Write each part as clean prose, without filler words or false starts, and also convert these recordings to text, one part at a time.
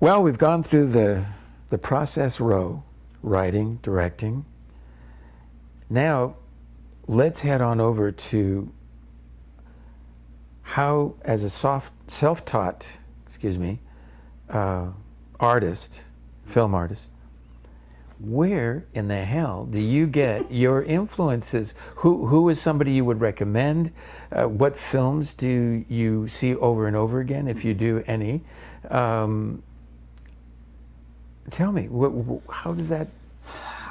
Well, we've gone through the process row, writing, directing. Now, let's head on over to how, as a self-taught, artist, film artist, where in the hell do you get your influences? Who is somebody you would recommend? What films do you see over and over again, if you do any? Tell me, how does that?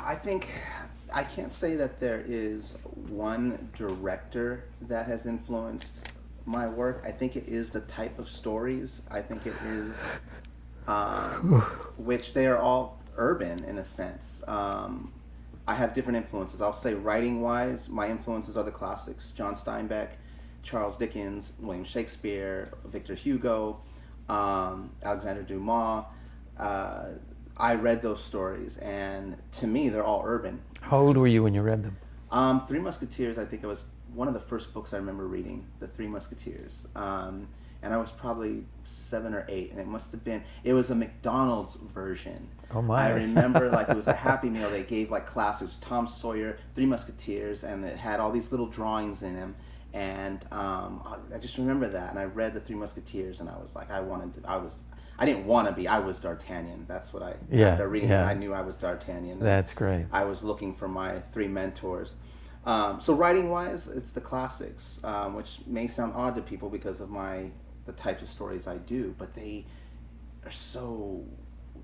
I think I can't say that there is one director that has influenced my work. I think it is the type of stories. I think it is, which they are all urban in a sense. I have different influences. I'll say writing-wise, my influences are the classics: John Steinbeck, Charles Dickens, William Shakespeare, Victor Hugo, Alexander Dumas. I read those stories, and to me, they're all urban. How old were you when you read them? Three Musketeers, I think it was one of the first books I remember reading, The Three Musketeers. And I was probably 7 or 8, and it was a McDonald's version. Oh my. I remember it was a Happy Meal. They gave classics, Tom Sawyer, Three Musketeers, and it had all these little drawings in them. And I just remember that, and I read The Three Musketeers, and I was like, I didn't want to be. I was D'Artagnan. That's what after reading it, I knew I was D'Artagnan. That's great. I was looking for my 3 mentors. So writing-wise, it's the classics, which may sound odd to people because of the types of stories I do, but they are so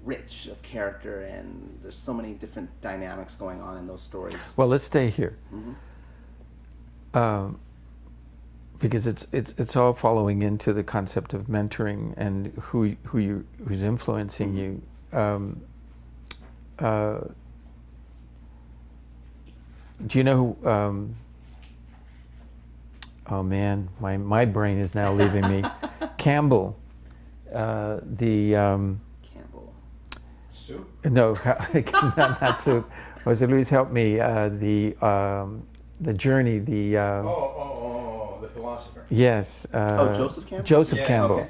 rich of character, and there's so many different dynamics going on in those stories. Well, let's stay here. Mm-hmm. Because it's all following into the concept of mentoring and who's influencing you. Do you know who? Oh man, my brain is now leaving me. Campbell, Campbell. Soup? No, not Soup. Was it? Louise, help me. The journey. The philosopher. Yes. Joseph Campbell? Joseph Yeah, Campbell.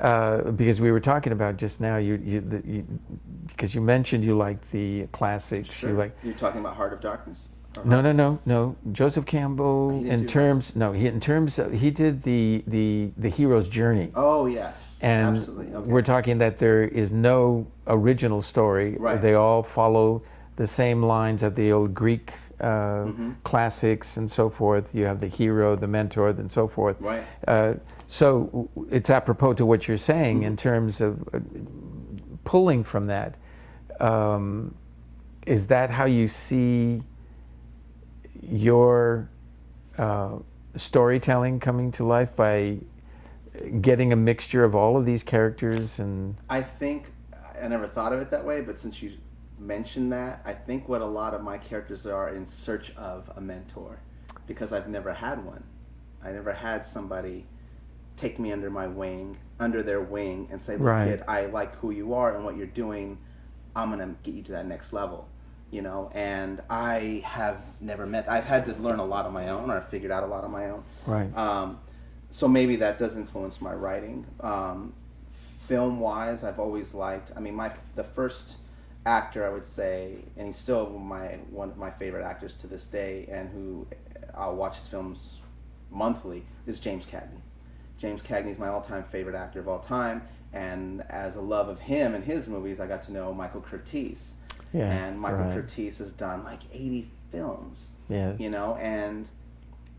okay. Because we were talking about just now, because you mentioned you liked the classics. Sure. You're talking about Heart of Darkness? No. Joseph Campbell, he did the hero's journey. Oh yes, and absolutely. Okay. We're talking that there is no original story. Right. They all follow the same lines of the old Greek classics and so forth. You have the hero, the mentor, and so forth. Right. So it's apropos to what you're saying in terms of pulling from that. Is that how you see your storytelling coming to life, by getting a mixture of all of these characters? And I think I never thought of it that way, but since you mentioned that, I think what a lot of my characters are in search of a mentor, because I've never had one. I never had somebody take me under their wing, and say, "Look, kid, I like who you are and what you're doing. I'm gonna get you to that next level." And I have never I've had to learn a lot on my own, or figured out a lot on my own. Right. So maybe that does influence my writing. Film-wise, I've always liked, the first actor, I would say, and he's still one of my favorite actors to this day, and who I'll watch his films monthly, is James Cagney. James Cagney is my all-time favorite actor of all time, and as a love of him and his movies, I got to know Michael Curtiz. Yes, and Michael Curtiz has done 80 films. Yes. And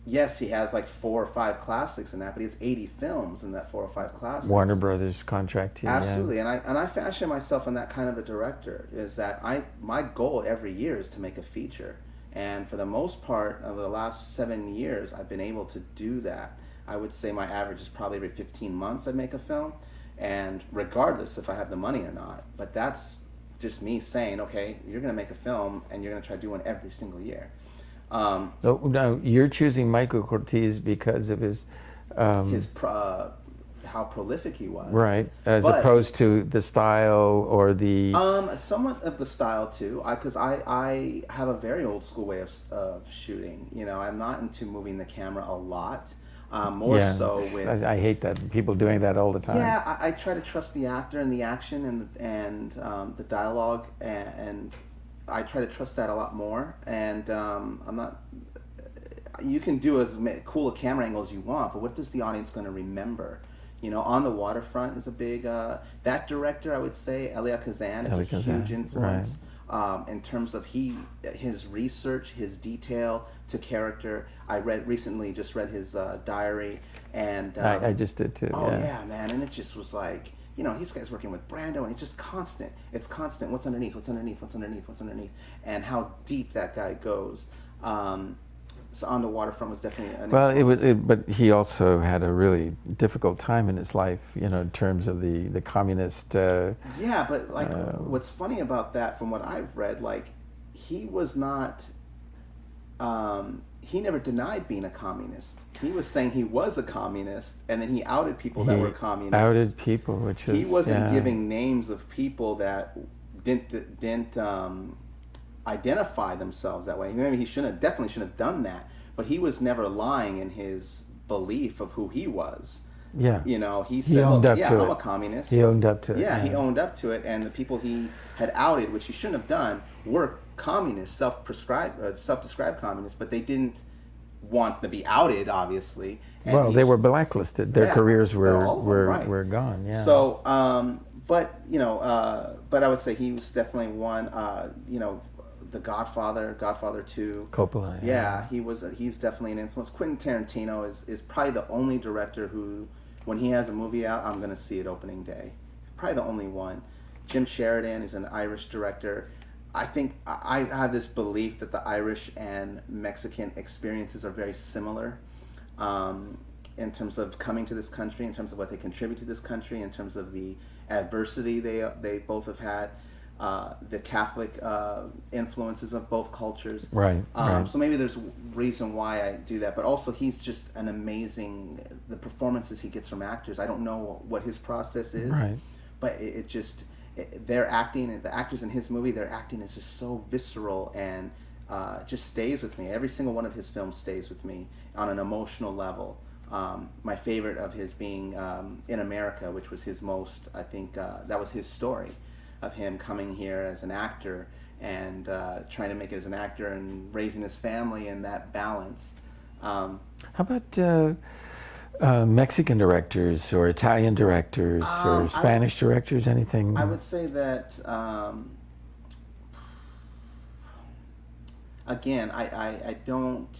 yes, he has 4 or 5 classics in that, but he has 80 films in that 4 or 5 classics. Warner Brothers contract too. Absolutely. Yeah. And I fashion myself in that kind of a director, is that my goal every year is to make a feature. And for the most part of the last 7 years, I've been able to do that. I would say my average is probably every 15 months I make a film, and regardless if I have the money or not. But that's just me saying, okay, you're going to make a film, and you're going to try to do one every single year. No, you're choosing Michael Curtiz because of his how prolific he was. Right, as opposed to the style or the... Somewhat of the style too, because I have a very old school way of shooting. I'm not into moving the camera a lot. More Yeah, so with. I hate that people doing that all the time. Yeah, I try to trust the actor and the action and the dialogue, and I try to trust that a lot more. And I'm not. You can do as cool a camera angle as you want, but what is the audience going to remember? On the Waterfront is a big. That director, I would say, Elia Kazan, is a huge influence. Right. In terms of his research, his detail to character. I recently just read his diary, and I just did too. Oh yeah, man, and it just was like, this guy's working with Brando, and it's just constant. It's constant. What's underneath? What's underneath? What's underneath? What's underneath? And how deep that guy goes. So On the Waterfront was definitely an influence. But he also had a really difficult time in his life, in terms of the communist. Yeah, but what's funny about that, from what I've read, he was not. He never denied being a communist. He was saying he was a communist, and then he outed people that were communists. Outed people, which is. He wasn't giving names of people that didn't identify themselves that way. Maybe he definitely shouldn't have done that, but he was never lying in his belief of who he was. Yeah. He said, owned up to I'm it. a communist. He owned up to it. Yeah, he owned up to it, and the people he had outed, which he shouldn't have done, were communists, self-described communists, but they didn't want to be outed, obviously. And they were blacklisted. Their careers were right. gone. Yeah. So, but I would say he was definitely one. The Godfather 2. Coppola. Yeah, he's definitely an influence. Quentin Tarantino is probably the only director who, when he has a movie out, I'm going to see it opening day. Probably the only one. Jim Sheridan is an Irish director. I think I have this belief that the Irish and Mexican experiences are very similar in terms of coming to this country, in terms of what they contribute to this country, in terms of the adversity they both have had, the Catholic influences of both cultures. Right. So maybe there's a reason why I do that, but also he's just an amazing. The performances he gets from actors, I don't know what his process is, right. But it just. Their acting, the actors in his movie, their acting is just so visceral and just stays with me. Every single one of his films stays with me on an emotional level. My favorite of his being In America, which was his most, I think, that was his story of him coming here as an actor and trying to make it as an actor and raising his family and that balance. How about Mexican directors or Italian directors or Spanish directors, anything? I would say that, again, I don't...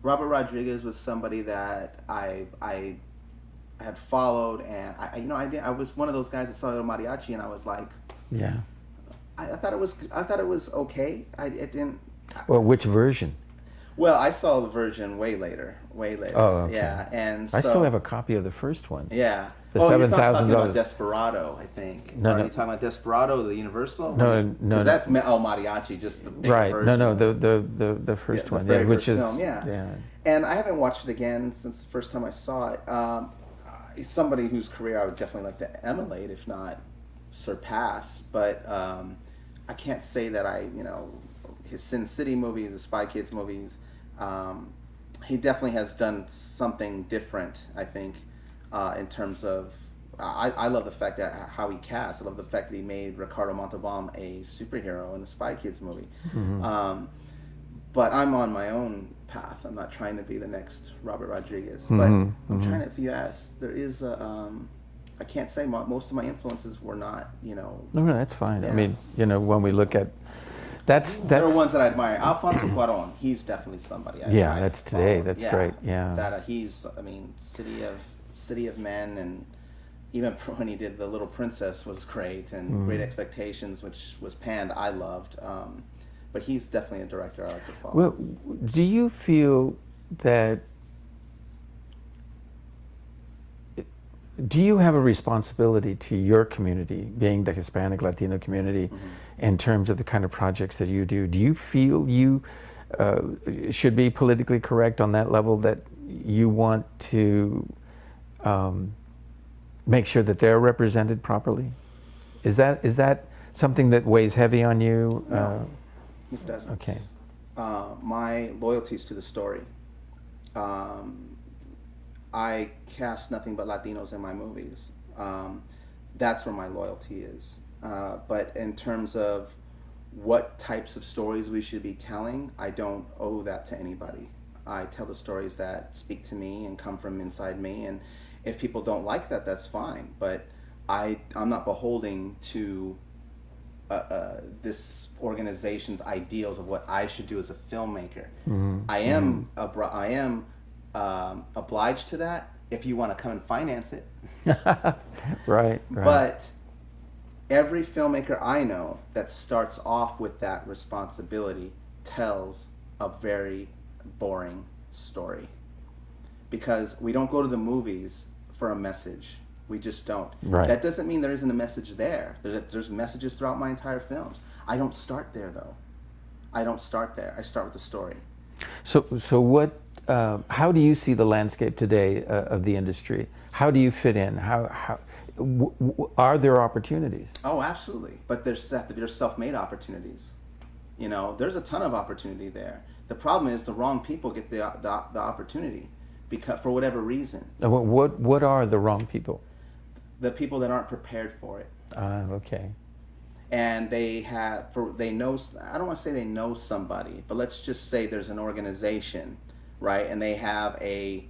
Robert Rodriguez was somebody that I had followed, and I was one of those guys that saw El Mariachi, and I was like... Yeah. I thought it was okay. I didn't... Well, which version? Well, I saw the version way later. Oh, okay. Yeah, and so, I still have a copy of the first one. Yeah. The $7,000. $7,000. About Desperado, I think. No, Are no. you talking about Desperado, the Universal? No. Because that's El Mariachi, just the big right. version. No, the first one, very which first is film, yeah. And I haven't watched it again since the first time I saw it. He's somebody whose career I would definitely like to emulate, if not surpass. But I can't say that his Sin City movies, the Spy Kids movies. He definitely has done something different, I think, in terms of... I love the fact that how he cast. I love the fact that he made Ricardo Montalban a superhero in the Spy Kids movie. Mm-hmm. But I'm on my own path. I'm not trying to be the next Robert Rodriguez. Mm-hmm. But I'm trying to, if you ask, there is a... I can't say most of my influences were not, No, that's fine. Yeah. I mean, when we look at... There are ones that I admire. Alfonso Cuarón, he's definitely somebody I admire. that's today. Follow. That's great. Yeah. That City of Men, and even when he did The Little Princess was great, and Great Expectations, which was panned, I loved. But he's definitely a director I like to follow. Well, do you feel that... Do you have a responsibility to your community, being the Hispanic Latino community, in terms of the kind of projects that you do? Do you feel you should be politically correct on that level, that you want to make sure that they're represented properly? Is that something that weighs heavy on you? No, it doesn't. Okay. My loyalty is to the story. I cast nothing but Latinos in my movies. That's where my loyalty is. But in terms of what types of stories we should be telling, I don't owe that to anybody. I tell the stories that speak to me and come from inside me, and if people don't like that, that's fine. But I'm not beholden to this organization's ideals of what I should do as a filmmaker. Mm-hmm. I am obliged to that if you want to come and finance it. Right. But every filmmaker I know that starts off with that responsibility tells a very boring story, because we don't go to the movies for a message. We just don't. Right. That doesn't mean there isn't a message there. There's messages throughout my entire films. I don't start there, though. I don't start there. I start with the story. So what? How do you see the landscape today of the industry? How do you fit in? Are there opportunities? Oh, absolutely. But there's self-made opportunities. You know, there's a ton of opportunity there. The problem is the wrong people get the opportunity, because for whatever reason. What are the wrong people? The people that aren't prepared for it. Okay. And they know, I don't want to say they know somebody, but let's just say there's an organization, right? And they have a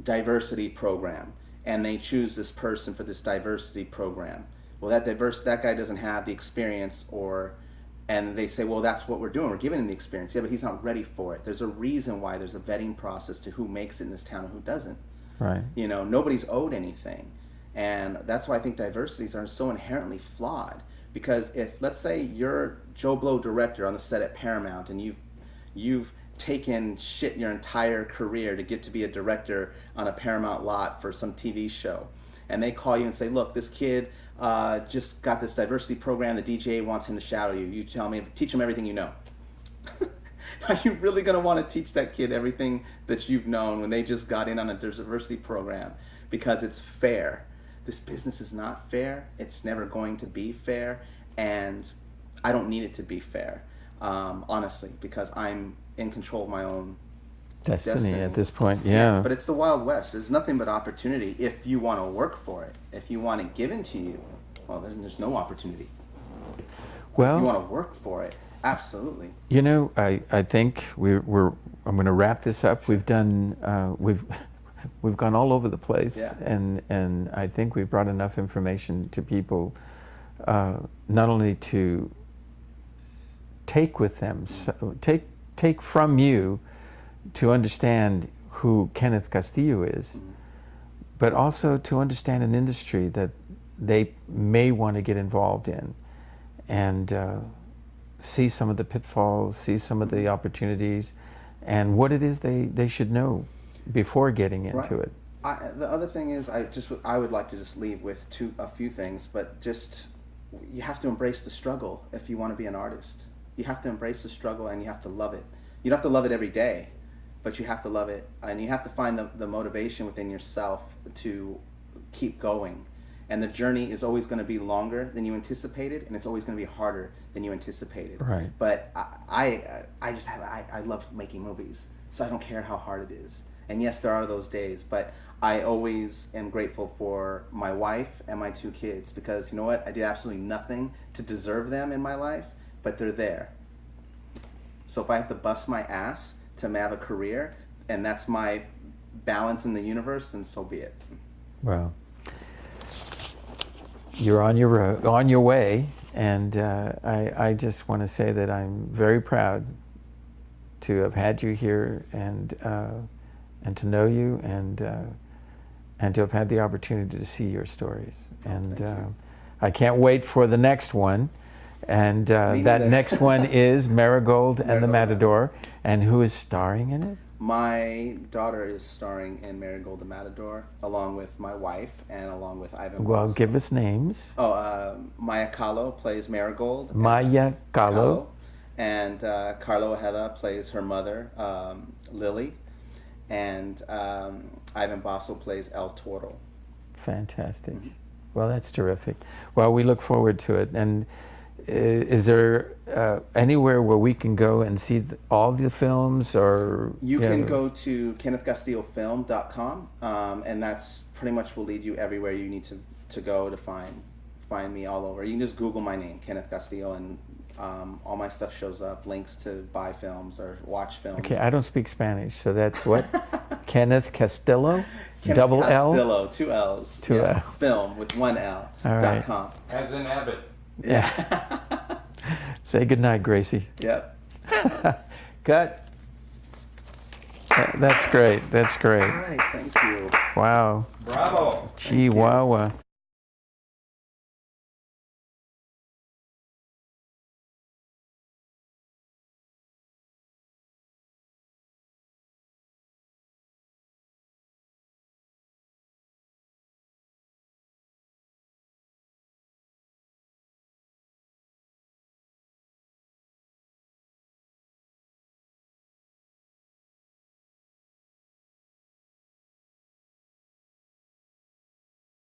diversity program, and they choose this person for this diversity program. Well, that guy doesn't have the experience, and they say, well, that's what we're doing. We're giving him the experience. Yeah, but he's not ready for it. There's a reason why there's a vetting process to who makes it in this town and who doesn't. Right. You know, nobody's owed anything. And that's why I think diversities are so inherently flawed. Because if, let's say, you're Joe Blow director on the set at Paramount, and you've taken shit your entire career to get to be a director on a Paramount lot for some TV show, and they call you and say, look, this kid just got this diversity program, the DGA wants him to shadow you. You teach him everything you know. Are you really going to want to teach that kid everything that you've known when they just got in on a diversity program? Because it's fair. This business is not fair. It's never going to be fair, and I don't need it to be fair, honestly, because I'm in control of my own destiny at this point. Yeah. But it's the Wild West. There's nothing but opportunity if you want to work for it. If you want it given to you, well, there's no opportunity. Well, if you want to work for it, absolutely. You know, I think I'm going to wrap this up. We've done we've gone all over the place, yeah. and I think we've brought enough information to people, not only to take with them, take from you, to understand who Kenneth Castillo is, but also to understand an industry that they may want to get involved in, and see some of the pitfalls, see some of the opportunities, and what it is they should know before getting into it. The other thing is, I would like to just leave with a few things, but just, you have to embrace the struggle if you want to be an artist. You have to embrace the struggle, and you have to love it. You don't have to love it every day, but you have to love it, and you have to find the motivation within yourself to keep going. And the journey is always going to be longer than you anticipated, and it's always going to be harder than you anticipated. Right. But I love making movies, so I don't care how hard it is. And yes, there are those days, but I always am grateful for my wife and my 2 kids, because you know what? I did absolutely nothing to deserve them in my life, but they're there. So if I have to bust my ass to have a career, and that's my balance in the universe, then so be it. Well, you're on your way, and I just want to say that I'm very proud to have had you here, and to know you, and to have had the opportunity to see your stories. And I can't wait for the next one. And that next one is Marigold and the Matador. And who is starring in it? My daughter is starring in Marigold the Matador, along with my wife and along with Ivan. Well, give us names. Maya Kahlo plays Marigold. Maya Kahlo. And Carlo Ojeda plays her mother, Lily. And Ivan Basso plays El Toro. Fantastic. Well, that's terrific. Well, we look forward to it. And is there anywhere where we can go and see all the films, or You can go to kennethcastillofilm.com, and that's pretty much will lead you everywhere you need to go to find me all over. You can just Google my name, Kenneth Castillo, and all my stuff shows up. Links to buy films or watch films. Okay, I don't speak Spanish, so that's what? Kenneth Castillo? Kenneth Double L? Castillo, 2 L's. Two L's. Film with 1 L. All right. .com. As in Abbott. Yeah. Say goodnight, Gracie. Yep. Cut. That's great. That's great. All right. Thank you. Wow. Bravo. Chihuahua.